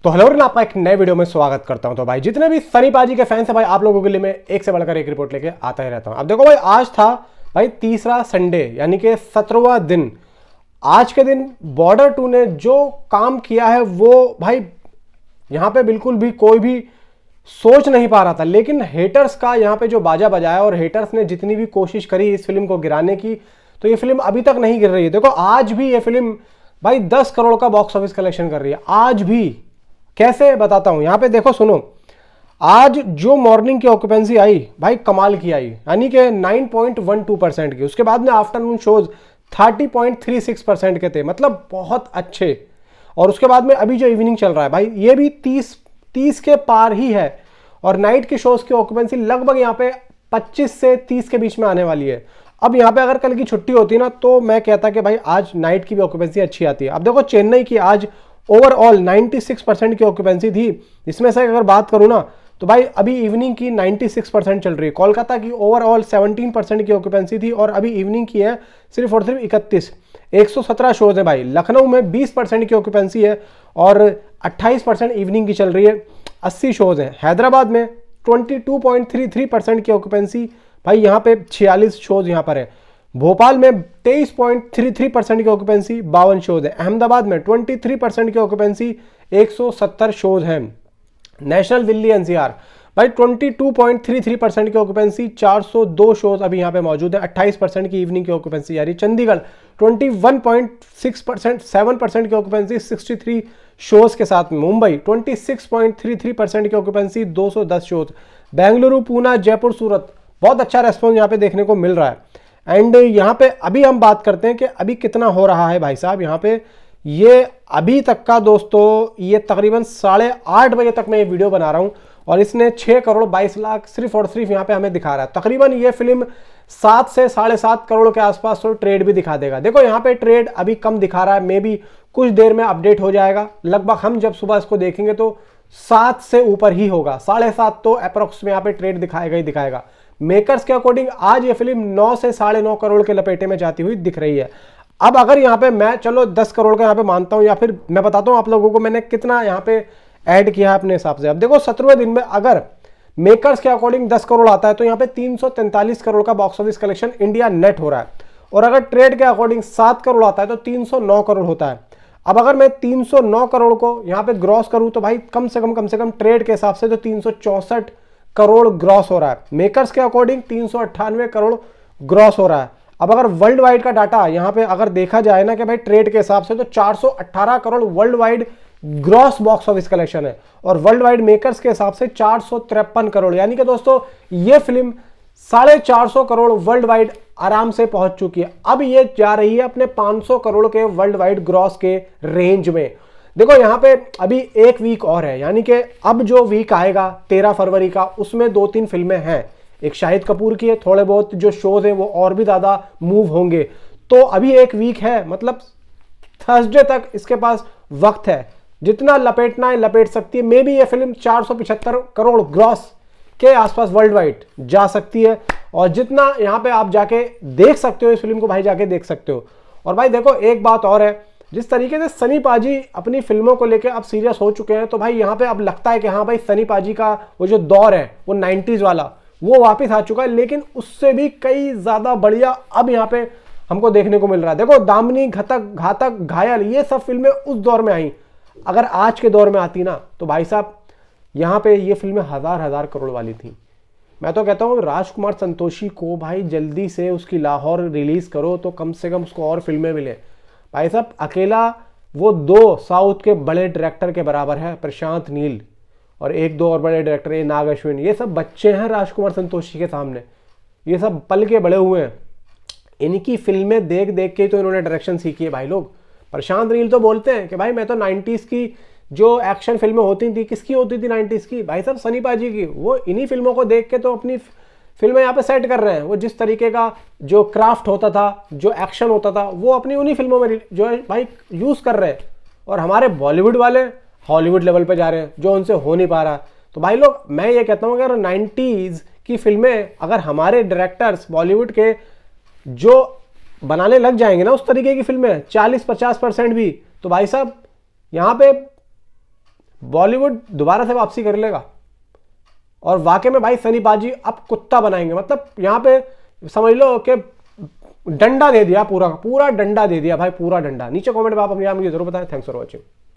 तो hello everyone, आपका एक नए वीडियो में स्वागत करता हूं। तो भाई जितने भी सनी पाजी के फैंस हैं भाई, आप लोगों के लिए मैं एक से बढ़कर एक रिपोर्ट लेके आता ही रहता हूं। अब देखो भाई, आज था भाई तीसरा संडे, यानी कि 17वां दिन। आज के दिन बॉर्डर 2 ने जो काम किया है वो भाई यहां पे बिल्कुल भी कोई भी सोच नहीं पा रहा था। लेकिन हेटर्स का यहां पे जो बाजा बजाया और हेटर्स ने जितनी भी कोशिश करी इस फिल्म को गिराने की, तो ये फिल्म अभी तक नहीं गिर रही है। देखो आज भी ये फिल्म भाई 10 करोड़ का बॉक्स ऑफिस कलेक्शन कर रही है आज भी। कैसे बताता हूं, यहां पे देखो सुनो। आज जो मॉर्निंग की ऑक्यूपेंसी आई भाई कमाल की आई, यानी कि 9.12% की। उसके बाद में आफ्टरनून शोज 30.36% के थे, मतलब बहुत अच्छे। और उसके बाद में अभी जो इवनिंग चल रहा है भाई, ये भी 30 के पार ही है। और नाइट की शोज की ऑक्यूपेंसी लगभग यहाँ पे 25 से 30 के बीच में आने वाली है। अब यहाँ पे अगर कल की छुट्टी होती ना, तो मैं कहता कि भाई आज नाइट की भी ऑक्यूपेंसी अच्छी आती है। अब देखो चेन्नई की आज ओवरऑल 96% की ऑक्यूपेंसी थी। इसमें से अगर बात करूं ना, तो भाई अभी इवनिंग की 96% चल रही है। कोलकाता की ओवरऑल 17% की ऑक्यूपेंसी थी और अभी इवनिंग की है सिर्फ और सिर्फ 31। 117 शोज है भाई। लखनऊ में 20% की ऑक्यूपेंसी है और 28% इवनिंग की चल रही है। 80 शोज हैं। हैदराबाद में 22.33% की ऑक्यूपेंसी, भाई यहाँ पे 46 शोज यहाँ पर है। भोपाल में 23.33% की ऑक्यूपेंसी, 52 शोज है। अहमदाबाद में 23% की ऑक्यूपेंसी, 170 शोज हैं। नेशनल दिल्ली एनसीआर भाई 22.33% की ऑक्यूपेंसी, 402 शोज अभी यहाँ पे मौजूद है। 28% की इवनिंग की ऑक्यूपेंसी यानी। चंडीगढ़ 21.6% 7% की ऑक्यूपेंसी, 63 शोज के साथ। मुंबई 26.33% की ऑक्यूपेंसी, 210 शोज। बेंगलुरु, पूना, जयपुर, सूरत बहुत अच्छा रेस्पॉन्स यहाँ पे देखने को मिल रहा है। एंड यहाँ पे अभी हम बात करते हैं कि अभी कितना हो रहा है भाई साहब। यहाँ पे ये अभी तक का दोस्तों, ये तकरीबन 8:30 बजे तक मैं ये वीडियो बना रहा हूँ और इसने 6 करोड़ 22 लाख सिर्फ और सिर्फ यहाँ पे हमें दिखा रहा है। तकरीबन ये फिल्म 7 से 7.5 करोड़ के आसपास तो ट्रेड भी दिखा देगा। देखो यहाँ पे ट्रेड अभी कम दिखा रहा है, मे बी कुछ देर में अपडेट हो जाएगा। लगभग हम जब सुबह इसको देखेंगे तो 7 से ऊपर ही होगा। 7.5 तो अप्रोक्स में यहाँ पे ट्रेड दिखाएगा ही दिखाएगा। मेकर्स के अकॉर्डिंग आज ये फिल्म 9 से 9.5 करोड़ के लपेटे में जाती हुई दिख रही है। अब अगर यहाँ पे मैं चलो 10 करोड़ का यहाँ पे मानता हूँ, या फिर मैं बताता हूँ आप लोगों को मैंने कितना यहाँ पे ऐड किया है अपने हिसाब से। अब देखो 17वें दिन में अगर मेकर्स के अकॉर्डिंग 10 करोड़ आता है तो यहाँ पे 343 करोड़ का box office collection India net हो रहा है। और अगर ट्रेड के अकॉर्डिंग 7 करोड़ आता है तो 309 करोड़ होता है। अब अगर मैं 309 करोड़ को यहाँ पे ग्रॉस करूं तो भाई कम से कम ट्रेड के हिसाब से तो 364 करोड़ ग्रॉस हो रहा है। मेकर्स के अकॉर्डिंग 398 करोड़ ग्रॉस हो रहा है। अब अगर वर्ल्ड वाइड का डाटा यहाँ पे अगर देखा जाए ना कि भाई ट्रेड के हिसाब से, तो 418 crore world wide gross box office collection है। और वर्ल्ड वाइड मेकर्स के हिसाब से 453 करोड़, यानी कि दोस्तों ये फिल्म 450 करोड़ वर्ल्ड वाइड आराम से पहुंच चुकी है। अब ये जा रही है अपने 500 करोड़ के वर्ल्ड वाइड ग्रॉस के रेंज में। देखो यहाँ पे अभी एक वीक और है, यानी कि अब जो वीक आएगा 13 फरवरी का, उसमें 2-3 फिल्में हैं। एक शाहिद कपूर की है, थोड़े बहुत जो शोज हैं वो और भी ज्यादा मूव होंगे। तो अभी एक वीक है, मतलब थर्सडे तक इसके पास वक्त है। जितना लपेटना है लपेट सकती है। मे बी ये फिल्म 475 करोड़ ग्रॉस के आसपास वर्ल्ड वाइड जा सकती है। और जितना यहाँ पे आप जाके देख सकते हो इस फिल्म को, भाई जाके देख सकते हो। और भाई देखो एक बात और है, जिस तरीके से सनी पाजी अपनी फिल्मों को लेकर अब सीरियस हो चुके हैं, तो भाई यहाँ पे अब लगता है कि हाँ भाई सनी पाजी का वो जो दौर है वो 90s वाला वो वापस आ चुका है। लेकिन उससे भी कई ज्यादा बढ़िया अब यहाँ पे हमको देखने को मिल रहा है। देखो दामिनी, घातक, घायल, ये सब फिल्में उस दौर में आई। अगर आज के दौर में आती ना, तो भाई साहब यहाँ पे ये फिल्में हजार करोड़ वाली थी। मैं तो कहता हूँ राजकुमार संतोषी को भाई जल्दी से उसकी लाहौर रिलीज करो, तो कम से कम उसको और फिल्में मिले। भाई साहब अकेला वो 2 साउथ के बड़े डायरेक्टर के बराबर है, प्रशांत नील, और 1-2 और बड़े डायरेक्टर है, नाग अश्विन। ये सब बच्चे हैं राजकुमार संतोषी के सामने। ये सब पल के बड़े हुए हैं। इनकी फिल्में देख देख के तो इन्होंने डायरेक्शन सीखी है भाई लोग। प्रशांत नील तो बोलते हैं कि भाई मैं तो 90s की जो एक्शन फिल्में होती थी, किसकी होती थी 90s की? भाई साहब सनी पाजी की। वो इन्हीं फिल्मों को देख के तो अपनी फिल्में यहाँ पे सेट कर रहे हैं। वो जिस तरीके का जो क्राफ्ट होता था, जो एक्शन होता था, वो अपनी उन्हीं फिल्मों में जो है भाई यूज कर रहे हैं। और हमारे बॉलीवुड वाले हॉलीवुड लेवल पे जा रहे हैं, जो उनसे हो नहीं पा रहा। तो भाई लोग मैं ये कहता हूँ अगर 90s की फिल्में अगर हमारे डायरेक्टर्स बॉलीवुड के जो बनाने लग जाएंगे ना उस तरीके की फिल्में 40-50% भी, तो भाई साहब यहाँ पे बॉलीवुड दोबारा से वापसी कर लेगा। और वाकई में भाई सनी पाजी अब कुत्ता बनाएंगे, मतलब यहां पे समझ लो कि डंडा दे दिया, पूरा पूरा डंडा दे दिया भाई, पूरा डंडा। नीचे कमेंट में आप अपनी राय मुझे जरूर बताएं। Thanks for watching.